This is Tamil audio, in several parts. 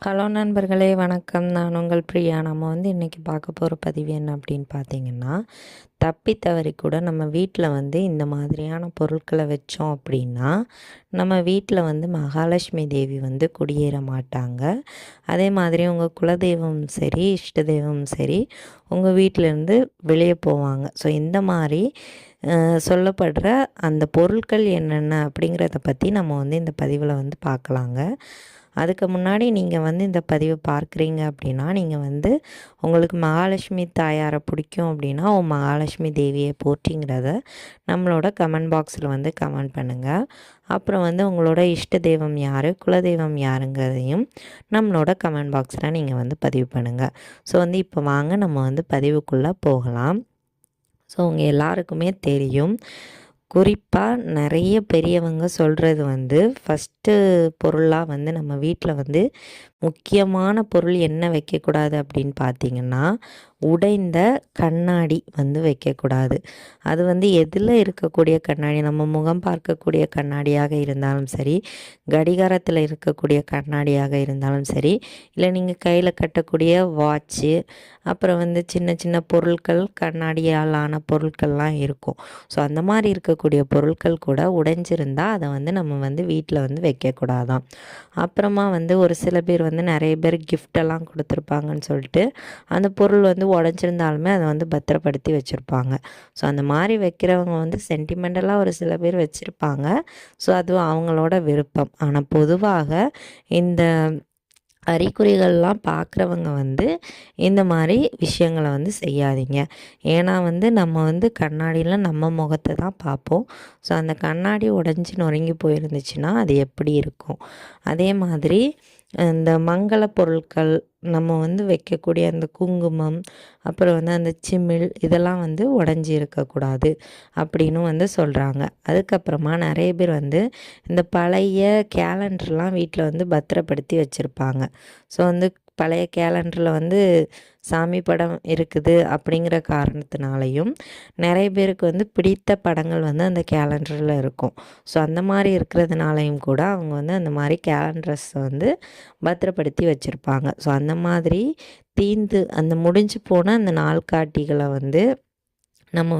ஹலோ நண்பர்களே, வணக்கம். நான் உங்கள் பிரியா. நம்ம இன்றைக்கி பார்க்க போகிற பதிவு என்ன அப்படின்னு பார்த்தீங்கன்னா, தப்பி தவறி கூட நம்ம வீட்டில் இந்த மாதிரியான பொருட்களை வச்சோம் அப்படின்னா, நம்ம வீட்டில் மகாலட்சுமி தேவி குடியேற மாட்டாங்க. அதே மாதிரி உங்கள் குலதெய்வம் சரி, இஷ்ட தெய்வம் சரி, உங்கள் வீட்டிலேருந்து வெளியே போவாங்க. ஸோ இந்த மாதிரி சொல்லப்படுற அந்த பொருட்கள் என்னென்ன அப்படிங்கிறத பற்றி நம்ம இந்த பதிவில் பார்க்கலாங்க. அதுக்கு முன்னாடி நீங்கள் இந்த பதிவை பார்க்குறீங்க அப்படின்னா, நீங்கள் உங்களுக்கு மகாலட்சுமி தாயாரை பிடிக்கும் அப்படின்னா, மகாலட்சுமி தேவியை போற்றிங்கிறத நம்மளோட கமெண்ட் பாக்ஸில் கமெண்ட் பண்ணுங்கள். அப்புறம் உங்களோட இஷ்ட தெய்வம் யார், குலதெய்வம் யாருங்கிறதையும் நம்மளோட கமெண்ட் பாக்ஸில் நீங்கள் பதிவு பண்ணுங்கள். ஸோ இப்போ வாங்க நம்ம பதிவுக்குள்ளே போகலாம். ஸோ உங்கள் எல்லாருக்குமே தெரியும், குறிப்பாக நிறைய பெரியவங்க சொல்கிறது ஃபஸ்ட்டு பொருளாக நம்ம வீட்டில் முக்கியமான பொருள் என்ன வைக்கக்கூடாது அப்படின்னு பார்த்திங்கன்னா, உடைந்த கண்ணாடி வைக்கக்கூடாது. அது எதில் இருக்கக்கூடிய கண்ணாடி, நம்ம முகம் பார்க்கக்கூடிய கண்ணாடியாக இருந்தாலும் சரி, கடிகாரத்தில் இருக்கக்கூடிய கண்ணாடியாக இருந்தாலும் சரி, இல்லை நீங்கள் கையில் கட்டக்கூடிய வாட்ச்சு, அப்புறம் சின்ன சின்ன பொருட்கள், கண்ணாடியால் ஆன பொருட்கள்லாம் இருக்கும். ஸோ அந்த மாதிரி இருக்கக்கூடிய பொருட்கள் கூட உடைஞ்சிருந்தால் அதை நம்ம வீட்டில் வைக்கக்கூடாதான். அப்புறமா ஒரு சில பேர் நிறைய பேர் கிஃப்டெல்லாம் கொடுத்துருப்பாங்கன்னு சொல்லிட்டு அந்த பொருள் உடஞ்சிருந்தாலுமே அதை பத்திரப்படுத்தி வச்சுருப்பாங்க. ஸோ அந்த மாதிரி வைக்கிறவங்க சென்டிமெண்டலாக ஒரு சில பேர் வச்சுருப்பாங்க. ஸோ அது அவங்களோட விருப்பம். ஆனால் பொதுவாக இந்த அறிகுறிகள்லாம் பார்க்குறவங்க இந்த மாதிரி விஷயங்களை செய்யாதீங்க. ஏன்னா நம்ம கண்ணாடியில் நம்ம முகத்தை தான் பார்ப்போம். ஸோ அந்த கண்ணாடி உடஞ்சி நொறுங்கி போயிருந்துச்சுன்னா அது எப்படி இருக்கும். அதே மாதிரி இந்த மங்கள பொருட்கள், நம்ம வைக்கக்கூடிய அந்த குங்குமம், அப்புறம் அந்த சிமிழ், இதெல்லாம் உடஞ்சி இருக்கக்கூடாது அப்படின்னு சொல்கிறாங்க. அதுக்கப்புறமா நிறைய பேர் இந்த பழைய கேலண்டர்லாம் வீட்டில் பத்திரப்படுத்தி வச்சுருப்பாங்க. ஸோ பழைய கேலண்டரில் சாமி படம் இருக்குது அப்படிங்கிற காரணத்தினாலையும் நிறைய பேருக்கு பிடித்த படங்கள் அந்த கேலண்டரில் இருக்கும். ஸோ அந்த மாதிரி இருக்கிறதுனாலையும் கூட அவங்க அந்த மாதிரி கேலண்டர்ஸை பத்திரப்படுத்தி வச்சுருப்பாங்க. ஸோ அந்த மாதிரி அந்த முடிஞ்சு போன அந்த நாள்காட்டிகளை நம்ம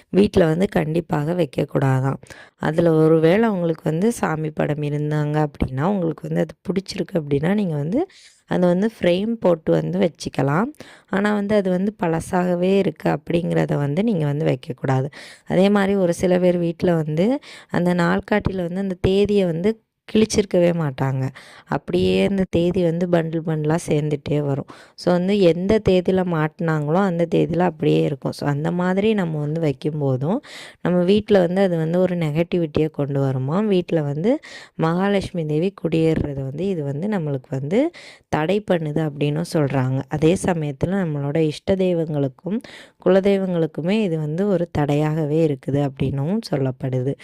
வீட்டில் கண்டிப்பாக வைக்கக்கூடாதான். அதில் ஒரு வேளை அவங்களுக்கு சாமி படம் இருந்தாங்க அப்படின்னா, உங்களுக்கு அது பிடிச்சிருக்கு அப்படின்னா, நீங்கள் அதை ஃப்ரேம் போட்டு வச்சுக்கலாம். ஆனால் அது பழசாகவே இருக்குது அப்படிங்கிறத நீங்கள் வைக்கக்கூடாது. அதே மாதிரி ஒரு சில பேர் வீட்டில் அந்த நாள்காட்டியில் அந்த தேதியை கிழிச்சிருக்கவே மாட்டாங்க. அப்படியே அந்த தேதி பண்டில் பண்டிலாக சேர்ந்துட்டே வரும். ஸோ எந்த தேதியில் மாட்டினாங்களோ அந்த தேதியில் அப்படியே இருக்கும். ஸோ அந்த மாதிரி நம்ம வைக்கும்போதும் நம்ம வீட்டில் அது ஒரு நெகட்டிவிட்டியை கொண்டு வருமா. வீட்டில் மகாலட்சுமி தேவி குடியேறுறது இது நம்மளுக்கு தடை பண்ணுது அப்படின்னும் சொல்கிறாங்க. அதே சமயத்தில் நம்மளோட இஷ்ட தெய்வங்களுக்கும் குலதெய்வங்களுக்குமே இது ஒரு தடையாகவே இருக்குது அப்படின்னும் சொல்லப்படுது.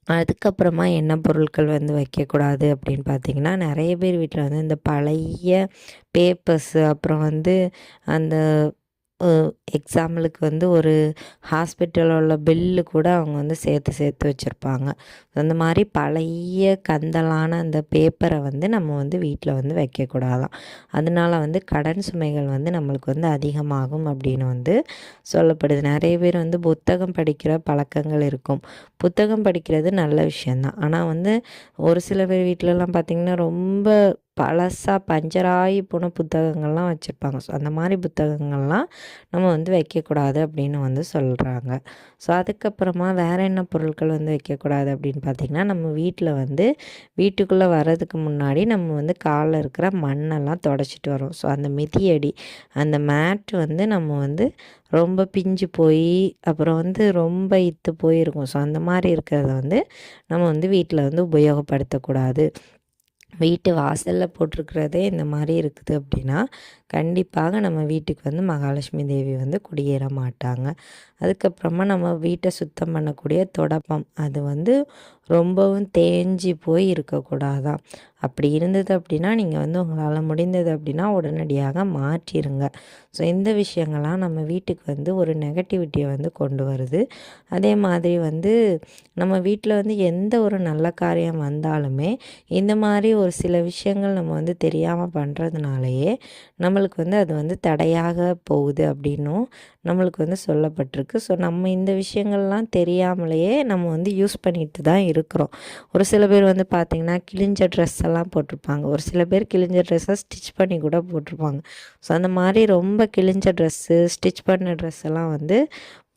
அதுக்கப்புறமா என்ன பொருட்கள் வைக்கக்கூடாது அப்படின்னு பார்த்திங்கன்னா, நிறைய பேர் வீட்டில் இந்த பழைய பேப்பர்ஸு, அப்புறம் அந்த எக்ஸாம்பிளுக்கு ஒரு ஹாஸ்பிட்டலில் உள்ள பில்லு கூட அவங்க சேர்த்து சேர்த்து வச்சுருப்பாங்க. அந்த மாதிரி பழைய கந்தலான அந்த பேப்பரை நம்ம வீட்டில் வைக்கக்கூடாதான். அதனால கடன் சுமைகள் நம்மளுக்கு அதிகமாகும் அப்படின்னு சொல்லப்படுது. நிறைய பேர் புத்தகம் படிக்கிற பழக்கங்கள் இருக்கும். புத்தகம் படிக்கிறது நல்ல விஷயந்தான். ஆனால் ஒரு சில பேர் வீட்டிலலாம் பார்த்திங்கன்னா ரொம்ப பழசாக பஞ்சராகி போன புத்தகங்கள்லாம் வச்சுருப்பாங்க. ஸோ அந்த மாதிரி புத்தகங்கள்லாம் நம்ம வைக்கக்கூடாது அப்படின்னு சொல்கிறாங்க. ஸோ அதுக்கப்புறமா வேறு என்ன பொருட்கள் வைக்கக்கூடாது அப்படின்னு பார்த்திங்கன்னா, நம்ம வீட்டில் வீட்டுக்குள்ளே வர்றதுக்கு முன்னாடி நம்ம காலில் இருக்கிற மண்ணெல்லாம் தொடச்சிட்டு வரோம். ஸோ அந்த மிதியடி, அந்த மேட்டு நம்ம ரொம்ப பிஞ்சு போய் அப்புறம் ரொம்ப இத்து போயிருக்கும். ஸோ அந்த மாதிரி இருக்கிறத நம்ம வீட்டில் உபயோகப்படுத்தக்கூடாது. வீட்டு வாசலில் போட்டிருக்கிறதே இந்த மாதிரி இருக்குது அப்படின்னா, கண்டிப்பாக நம்ம வீட்டுக்கு வந்து மகாலட்சுமி தேவி வந்து குடியேற மாட்டாங்க. அதுக்கப்புறமா நம்ம வீட்டை சுத்தம் பண்ணக்கூடிய துடைப்பம் அது வந்து ரொம்பவும் தேஞ்சு போய் இருக்கக்கூடாதாம். அப்படி இருந்தது அப்படின்னா நீங்கள் வந்து உங்களால் முடிந்தது அப்படின்னா உடனடியாக மாற்றிருங்க. ஸோ இந்த விஷயங்கள்லாம் நம்ம வீட்டுக்கு வந்து ஒரு நெகட்டிவிட்டியை வந்து கொண்டு வருது. அதே மாதிரி வந்து நம்ம வீட்டில் வந்து எந்த ஒரு நல்ல காரியம் வந்தாலுமே இந்த மாதிரி ஒரு சில விஷயங்கள் நம்ம வந்து தெரியாமல் பண்ணுறதுனாலயே நம்மளுக்கு வந்து அது வந்து தடையாக போகுது அப்படின்னும் நம்மளுக்கு வந்து சொல்லப்பட்டிருக்கு. ஸோ நம்ம இந்த விஷயங்கள்லாம் தெரியாமலேயே நம்ம வந்து யூஸ் பண்ணிட்டு தான் இருக்கிறோம். ஒரு சில பேர் வந்து பார்த்திங்கன்னா கிழிஞ்ச ட்ரெஸ் எல்லாம் போட்டிருப்பாங்க. ஒரு சில பேர் கிழிஞ்ச ட்ரெஸ்ஸை ஸ்டிச் பண்ணி கூட போட்டிருப்பாங்க. ஸோ அந்த மாதிரி ரொம்ப கிழிஞ்ச ட்ரெஸ்ஸு ஸ்டிச் பண்ண ட்ரெஸ் எல்லாம் வந்து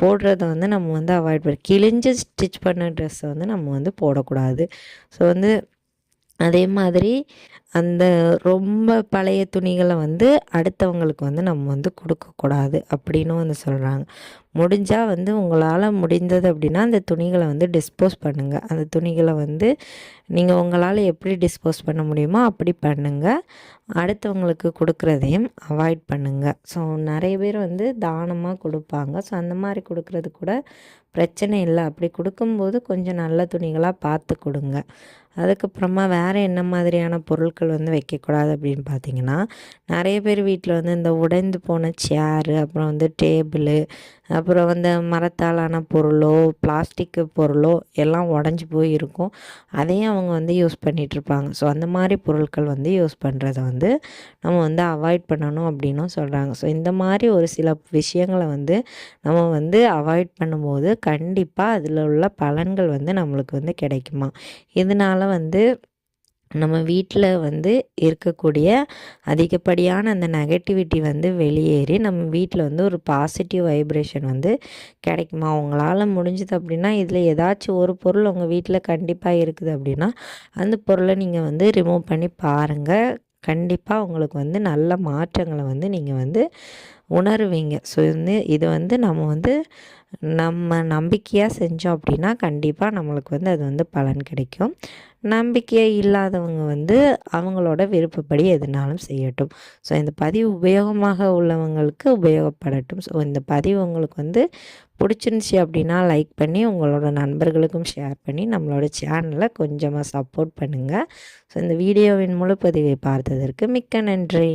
போடுறத வந்து நம்ம வந்து அவாய்ட் பண்ணி கிழிஞ்ச ஸ்டிச் பண்ண ட்ரெஸ்ஸை வந்து நம்ம வந்து போடக்கூடாது. ஸோ வந்து அதே மாதிரி அந்த ரொம்ப பழைய துணிகளை வந்து அடுத்தவங்களுக்கு வந்து நம்ம வந்து கொடுக்கக்கூடாது அப்படின்னும் வந்து சொல்கிறாங்க. முடிஞ்சால் வந்து உங்களால் முடிந்தது அப்படின்னா அந்த துணிகளை வந்து டிஸ்போஸ் பண்ணுங்கள். அந்த துணிகளை வந்து நீங்கள் உங்களால் எப்படி டிஸ்போஸ் பண்ண முடியுமோ அப்படி பண்ணுங்கள். அடுத்தவங்களுக்கு கொடுக்குறதையும் அவாய்ட் பண்ணுங்கள். ஸோ நிறைய பேர் வந்து தானமாக கொடுப்பாங்க. ஸோ அந்த மாதிரி கொடுக்குறது கூட பிரச்சனை இல்லை. அப்படி கொடுக்கும்போது கொஞ்சம் நல்ல துணிகளாக பார்த்து கொடுங்க. அதுக்கப்புறமா வேறு என்ன மாதிரியான பொருட்கள் வந்து வைக்கக்கூடாது அப்படின்னு பார்த்தீங்கன்னா, நிறைய பேர் வீட்டில் வந்து இந்த உடைந்து போன சேரு, அப்புறம் வந்து டேபிளு, அப்புறம் வந்து மரத்தாலான பொருளோ பிளாஸ்டிக்கு பொருளோ எல்லாம் உடஞ்சி போய் இருக்கும். அதையும் அவங்க வந்து யூஸ் பண்ணிகிட்ருப்பாங்க. ஸோ அந்த மாதிரி பொருட்கள் வந்து யூஸ் பண்ணுறத வந்து நம்ம வந்து அவாய்ட் பண்ணணும் அப்படின்னும் சொல்கிறாங்க. ஸோ இந்த மாதிரி ஒரு சில விஷயங்களை வந்து நம்ம வந்து அவாய்ட் பண்ணும்போது கண்டிப்பாக அதில் உள்ள பலன்கள் வந்து நம்மளுக்கு வந்து கிடைக்குமா. இதனால் வந்து நம்ம வீட்டில் வந்து இருக்கக்கூடிய அதிகப்படியான அந்த நெகட்டிவிட்டி வந்து வெளியேறி நம்ம வீட்டில் வந்து ஒரு பாசிட்டிவ் வைப்ரேஷன் வந்து கிடைக்குமா. உங்களால் முடிஞ்சது அப்படின்னா இதில் ஏதாச்சும் ஒரு பொருள் உங்கள் வீட்டில் கண்டிப்பாக இருக்குது அப்படின்னா அந்த பொருளை நீங்கள் வந்து ரிமூவ் பண்ணி பாருங்கள். கண்டிப்பாக உங்களுக்கு வந்து நல்ல மாற்றங்களை வந்து நீங்கள் வந்து உணருவீங்க. ஸோ இது வந்து நம்ம நம்பிக்கையாக செஞ்சோம் அப்படின்னா கண்டிப்பாக நம்மளுக்கு வந்து அது வந்து பலன் கிடைக்கும். நம்பிக்கை இல்லாதவங்க வந்து அவங்களோட விருப்பப்படி எதுனாலும் செய்யட்டும். ஸோ இந்த பதிவு உபயோகமாக உள்ளவங்களுக்கு உபயோகப்படட்டும். ஸோ இந்த பதிவு உங்களுக்கு வந்து பிடிச்சிருந்துச்சி அப்படின்னா லைக் பண்ணி உங்களோட நண்பர்களுக்கும் ஷேர் பண்ணி நம்மளோட சேனலை கொஞ்சமாக சப்போர்ட் பண்ணுங்கள். ஸோ இந்த வீடியோவின் முழு பதிவை பார்த்ததற்கு மிக்க நன்றி.